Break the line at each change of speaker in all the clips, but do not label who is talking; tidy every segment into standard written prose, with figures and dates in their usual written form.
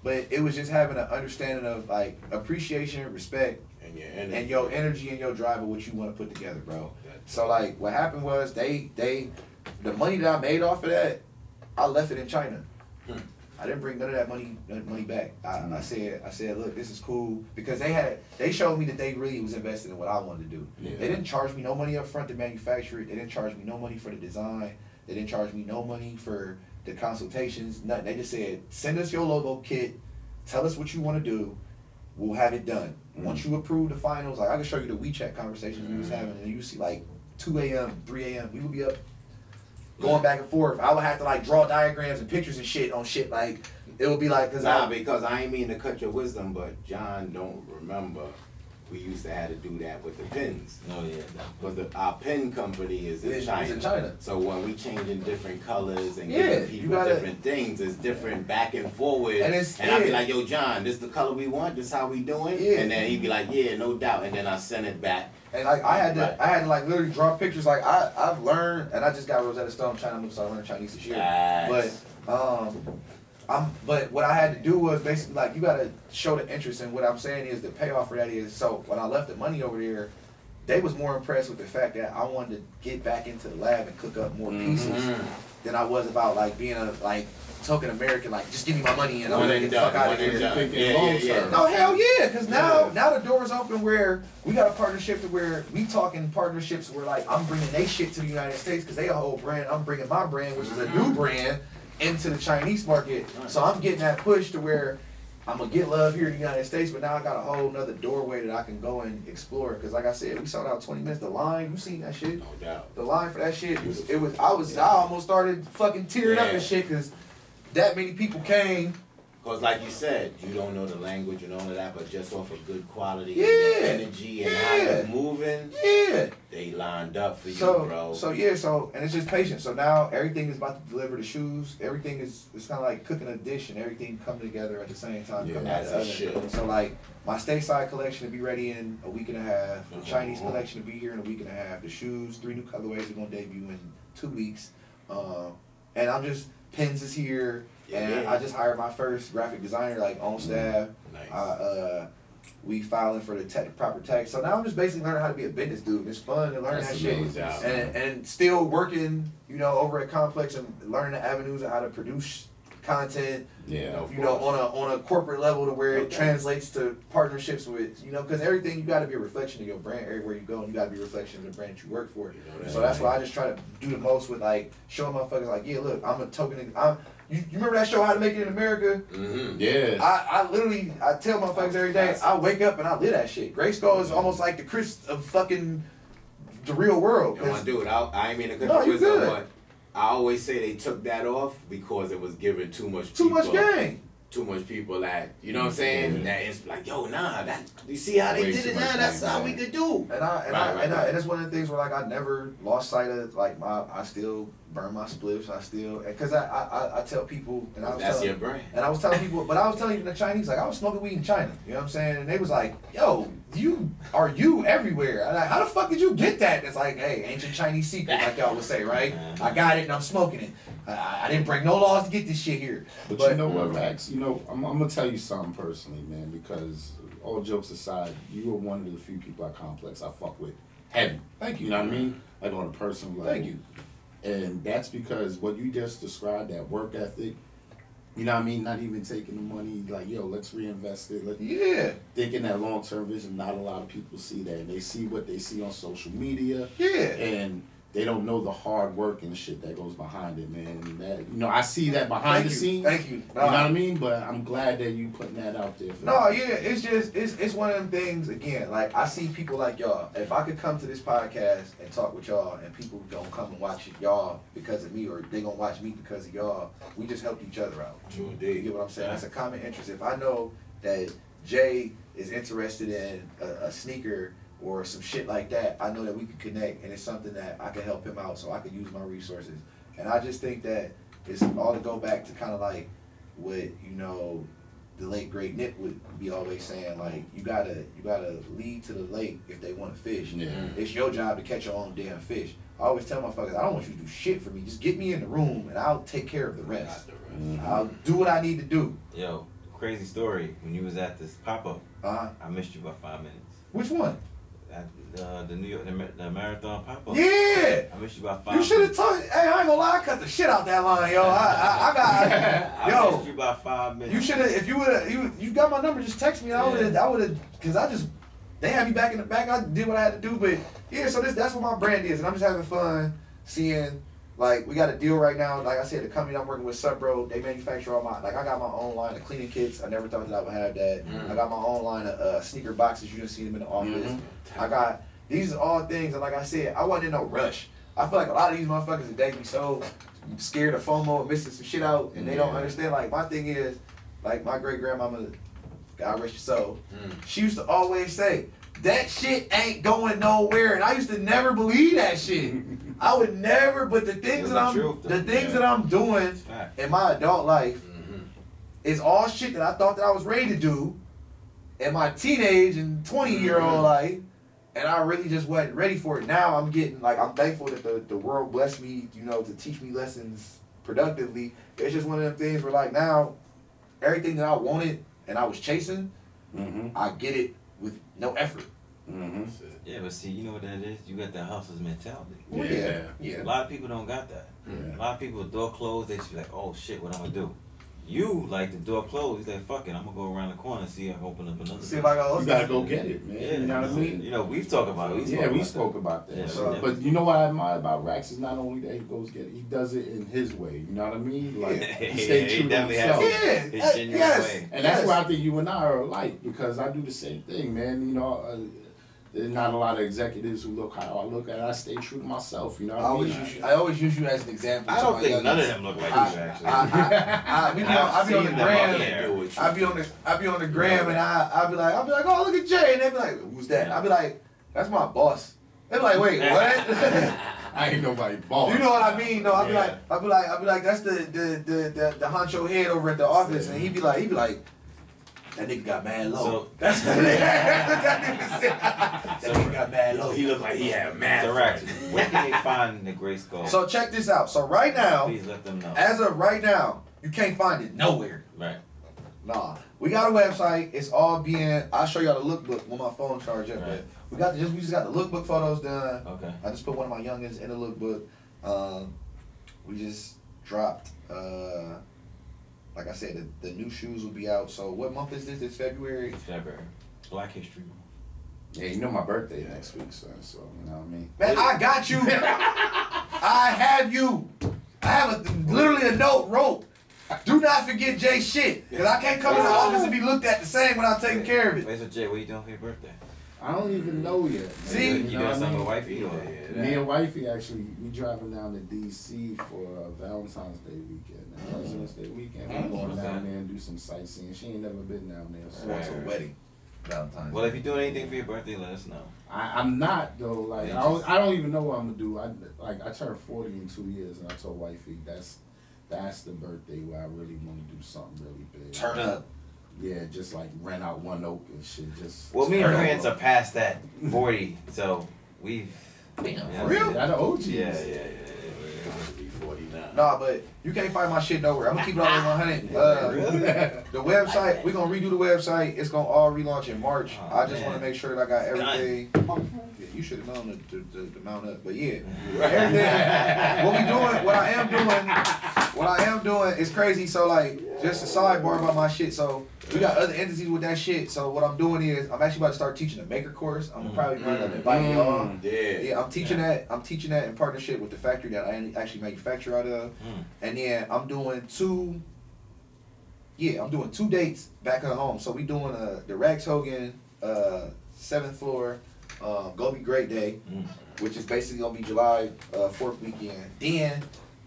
but it was just having an understanding of like appreciation, respect, and your energy and your drive of what you want to put together, bro. So like what happened was the money that I made off of that, I left it in China. I didn't bring none of that money back. I said, look, this is cool because they showed me that they really was invested in what I wanted to do. Yeah. They didn't charge me no money up front to manufacture it. They didn't charge me no money for the design. They didn't charge me no money for the consultations. Nothing. They just said, send us your logo kit. Tell us what you want to do. We'll have it done. Once you approve the finals, like I can show you the WeChat conversations we was having, and you see like 2 a.m., 3 a.m. We would be up going back and forth. I would have to like draw diagrams and pictures and shit on shit. Like it would be like
because I ain't mean to cut your wisdom, but John don't remember. We used to have to do that with the pins.
Oh yeah.
But our pin company is in China.
It's in China.
So when we changing different colors and giving people different things, it's different back and forward. And I'd be like, yo, John, this the color we want. This how we doing. Yeah. And then he'd be like, yeah, no doubt. And then I send it back.
And like I had to like literally draw pictures. Like I've learned, and I just got Rosetta Stone China move, so I learned Chinese this year. But what I had to do was basically like you gotta show the interest, and what I'm saying is the payoff for that is, so when I left the money over there, they was more impressed with the fact that I wanted to get back into the lab and cook up more pieces than I was about like being a like token American, like just give me my money and I'm gonna get the fuck out of here. No, hell yeah, because now the door's open where we got a partnership to where we talking partnerships where like I'm bringing they shit to the United States because they a whole brand, I'm bringing my brand, which is a new brand, into the Chinese market. So I'm getting that push to where I'm gonna get love here in the United States, but now I got a whole nother doorway that I can go and explore. Because like I said, we sold out 20 minutes. The line, you seen that shit?
No doubt.
The line for that shit, I almost started fucking tearing up and shit because that many people came.
Because like you said, you don't know the language and all of that, but just off of good quality and energy and how you're moving, they lined up for you, bro.
So and it's just patience. So now everything is about to deliver the shoes. Everything it's kind of like cooking a dish and everything coming together at the same time.
Yeah, that's a shit.
So like my stateside collection to be ready in a week and a half. The Chinese collection to be here in a week and a half. The shoes, 3 new colorways are gonna debut in 2 weeks. And I'm just pins is here. And I just hired my first graphic designer, like on staff.
Nice.
We filing for the proper tax. So now I'm just basically learning how to be a business dude. It's fun to learn that shit. And still working, over at Complex and learning the avenues of how to produce content. On a corporate level to where it translates to partnerships with, because everything, you got to be a reflection of your brand everywhere you go, and you got to be a reflection of the brand that you work for. So that's why I just try to do the most with like showing motherfuckers like, yeah, look, I'm a token. You remember that show How to Make It in America?
Yeah.
I tell motherfuckers every day, I wake up and I live that shit. Grayskull is almost like the Chris of fucking the real world.
Yo, dude, I ain't mean to cut your wisdom, but I always say they took that off because it was giving too much
gang.
Too much people that, you know what I'm saying? That it's like, yo, that you see how they did it now? That's how we could do.
And it's one of the things where like I never lost sight of like I still burn my spliffs. I still, because I tell people, and
that's your brand.
And I was telling people, but I was telling even the Chinese, like I was smoking weed in China. You know what I'm saying? And they was like, yo, you everywhere. I'm like, how the fuck did you get that? And it's like, hey, ancient Chinese secret, like y'all would say, right? I got it and I'm smoking it. I didn't break no laws to get this shit here.
But you know what, Max? I'm gonna tell you something personally, man. Because all jokes aside, you were one of the few people at Complex I fuck with heavy.
Thank you.
You know what I mean? Like on a personal level.
Thank you.
And that's because what you just described, that work ethic, you know what I mean? Not even taking the money, like, yo, let's reinvest it. Thinking that long-term vision, not a lot of people see that. And they see what they see on social media. And they don't know the hard work and shit that goes behind it, man. And that, I see that behind the scenes.
Thank you.
You know what I mean? But I'm glad that you putting that out there.
It's just, it's one of them things, again, like, I see people like y'all. If I could come to this podcast and talk with y'all, and people don't come and watch y'all because of me, or they gonna watch me because of y'all, we just helped each other out.
True,
you get what I'm saying? That's a common interest. If I know that Jay is interested in a sneaker, or some shit like that, I know that we can connect, and it's something that I can help him out, so I can use my resources. And I just think that it's all to go back to kind of like what the late great Nick would be always saying, like you gotta lead to the lake if they want to fish. It's your job to catch your own damn fish. I always tell motherfuckers, I don't want you to do shit for me. Just get me in the room and I'll take care of the rest. I'll do what I need to do.
Yo, crazy story. When you was at this pop-up, I missed you by 5 minutes.
Which one?
At the New York, the marathon pop-up.
Yeah.
I missed you by 5
You
minutes.
should have told. Hey, I ain't gonna lie, I cut the shit out that line, yo.
I missed you by 5 minutes.
You should have. If you would have, you got my number. Just text me. I would have, cause they had me back in the back. I did what I had to do, but yeah. So that's what my brand is, and I'm just having fun seeing. Like, we got a deal right now. Like I said, the company I'm working with, Subro, they manufacture all my, like, I got my own line of cleaning kits. I never thought that I would have that. I got my own line of sneaker boxes. You done see them in the office. I got, these are all things, and like I said, I wasn't in no rush. I feel like a lot of these motherfuckers today be so scared of FOMO and missing some shit out, and they don't understand. Like, my thing is, like, my great-grandmama, God rest your soul, she used to always say, that shit ain't going nowhere, and I used to never believe that shit. I would never, but the things that I'm doing in my adult life is all shit that I thought that I was ready to do in my teenage and 20-year-old life, and I really just wasn't ready for it. Now I'm getting, like, I'm thankful that the world blessed me, you know, to teach me lessons productively. It's just one of them things where, like, now everything that I wanted and I was chasing, I get it with no effort.
Yeah, but see, you know what that is? You got that hustler's mentality.
Yeah.
A lot of people don't got that. A lot of people, with door closed, they just be like, oh shit, what I'm gonna do? You, like, the door closed, you like, fuck it, I'm gonna go around the corner and see if I can open up another.
See if I
you gotta go get it, man.
Yeah,
you know what I mean?
You know, we've talked about it.
We spoke about that.
Yeah,
but you know what I admire about Rax is not only that he goes get it, he does it in his way. You know what I mean? Like, he stayed true to himself.
His genuine way.
And that's why I think you and I are alike, because I do the same thing, man. You know, there's not a lot of executives who look how I look, and I stay true to myself. You know what I mean?
I always use you as an example.
I don't think none of them look like you, actually. I
be on the gram. I be on the gram, and I be like, oh, look at Jay, and they be like, who's that? I be like, that's my boss. They be like, wait, what?
I ain't nobody boss.
You know what I mean? No, I be like, that's the honcho head over at the office, and he be like. That nigga got mad low. So, that's what that nigga said. That nigga got mad low.
He looked like he had mad.
So, where can they find the Gray Skull?
So check this out. So right now,
please let them know.
As of right now, you can't find it nowhere.
Right.
Nah. We got a website. It's all being. I'll show y'all the lookbook when my phone charge up. Right. But we just got the lookbook photos done.
Okay.
I just put one of my youngins in the lookbook. We just dropped. Like I said, the new shoes will be out. So what month is this? It's February?
It's February. Black History Month.
Yeah, you know my birthday next week, son. So, you know what I mean?
Man, I got you. I have you. I have literally a note wrote. Do not forget Jay shit. Because I can't come in the office and be looked at the same without taking care of it.
Wait, so Jay, what are you doing for your birthday?
I don't even know yet.
See?
You doing something with wifey?
Me and wifey, actually, we driving down to D.C. for Valentine's Day weekend. President's Day weekend. We're going down there and do some sightseeing. She ain't never been down there. So
it's a wedding. Valentine's
Well, if you're doing anything for your birthday, let us know.
I'm not, though. Like, I don't even know what I'm going to do. I turned 40 in 2 years, and I told wifey that's the birthday where I really want to do something really big.
Turn up.
Yeah, just like rent out one oak and shit. Just
well, me and France are past that 40, so we've.
Damn, for real?
Yeah, the OGs.
Yeah.
Nah, but you can't find my shit nowhere. I'm gonna keep it all in 100.
Really?
The website, we're gonna redo the website. It's gonna all relaunch in March. I just want to make sure that I got everything. Yeah, you should have known to mount up. But yeah, everything. What I am doing is crazy. So like, just a sidebar about my shit. So we got other entities with that shit. So what I'm doing is I'm actually about to start teaching a maker course. I'm gonna probably run up and invite y'all. Yeah, I'm teaching that. I'm teaching that in partnership with the factory that I actually manufacture out of. And then I'm doing two dates back at home. So we doing the Rax Hogan 7th floor Go Be Great Day, which is basically gonna be July 4th weekend. Then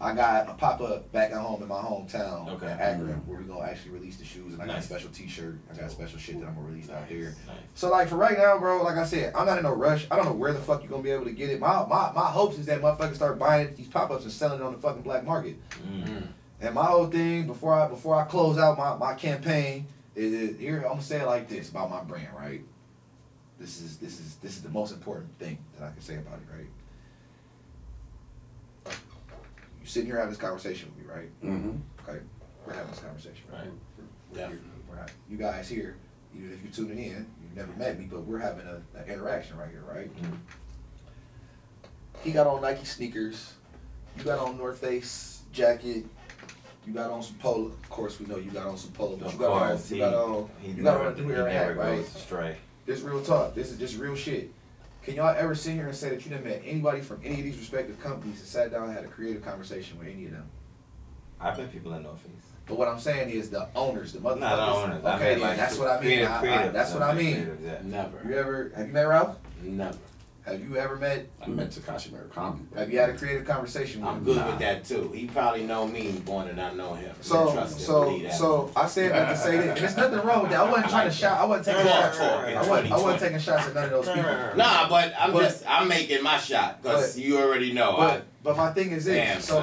I got a pop-up back at home in my hometown, in Akron, where we're going to actually release the shoes, and I got a special t-shirt, I got a special shit that I'm going to release out here. So, like, for right now, bro, like I said, I'm not in no rush. I don't know where the fuck you're going to be able to get it. My hopes is that motherfuckers start buying these pop-ups and selling it on the fucking black market. And my whole thing, before I close out my campaign, is here, I'm going to say it like this about my brand, right? This is the most important thing that I can say about it, right? You sitting here having this conversation with me, right? Okay. we're having this conversation, right?
We're
not, you guys here, even if you're tuning in, you've never met me, but we're having an interaction right here, right? Mm-hmm. He got on Nike sneakers, you got on North Face jacket, you got on some polo. Of course, we know you got on some polo, but you got on a New Era hat, right?
Straight.
This is real talk. This is just real shit. Can y'all ever sit here and say that you done met anybody from any of these respective companies and sat down and had a creative conversation with any of them?
I've met people in North Face.
But what I'm saying is the owners, the motherfuckers.
Not the owners.
Okay,
I mean, like,
that's what I mean. That's what I mean.
Never.
Have you met Ralph?
Never.
Have you ever met?
I met Takashi Murakami.
Have you had a creative conversation with him?
I'm good with that too. He probably know me more than I know him.
So I said that to say that. There's nothing wrong with that. I wasn't trying to shout. I wasn't taking shots. I wasn't taking shots at none of those people.
Nah, but I'm making my shot because you already know.
But my thing is this. So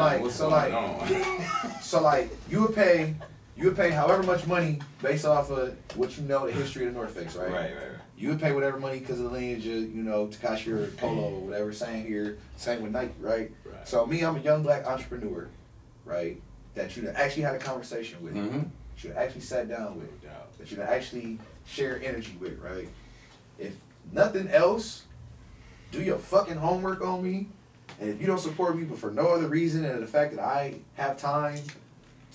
you would pay however much money based off of what you know the history of the North Face, right?
Right.
You would pay whatever money because of the lineage of, Takashi or Polo or whatever, same with Nike, right? So me, I'm a young black entrepreneur, right? That you actually had a conversation with, that you actually sat down with, that you actually share energy with, right? If nothing else, do your fucking homework on me. And if you don't support me, but for no other reason than the fact that I have time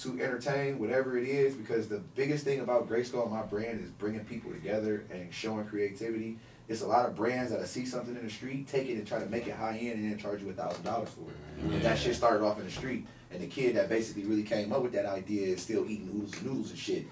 to entertain whatever it is, because the biggest thing about Grayskull and my brand is bringing people together and showing creativity. It's a lot of brands that I see something in the street, take it and try to make it high end and then charge you $1,000 for it. And that shit started off in the street. And the kid that basically really came up with that idea is still eating noodles and shit.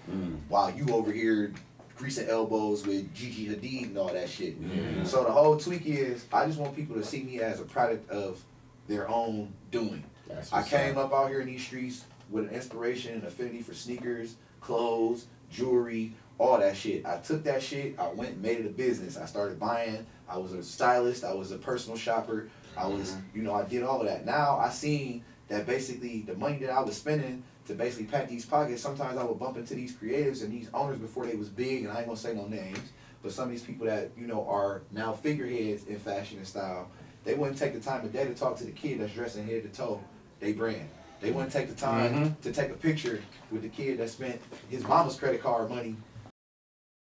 While you over here greasing elbows with Gigi Hadid and all that shit. So the whole tweak is, I just want people to see me as a product of their own doing. I came up out here in these streets with an inspiration and affinity for sneakers, clothes, jewelry, all that shit. I took that shit, I went and made it a business. I started buying, I was a stylist, I was a personal shopper, I was, I did all of that. Now I seen that basically the money that I was spending to basically pat these pockets, sometimes I would bump into these creatives and these owners before they was big, and I ain't gonna say no names, but some of these people that, are now figureheads in fashion and style, they wouldn't take the time of day to talk to the kid that's dressing head to toe, they brand. They wouldn't take the time to take a picture with the kid that spent his mama's credit card money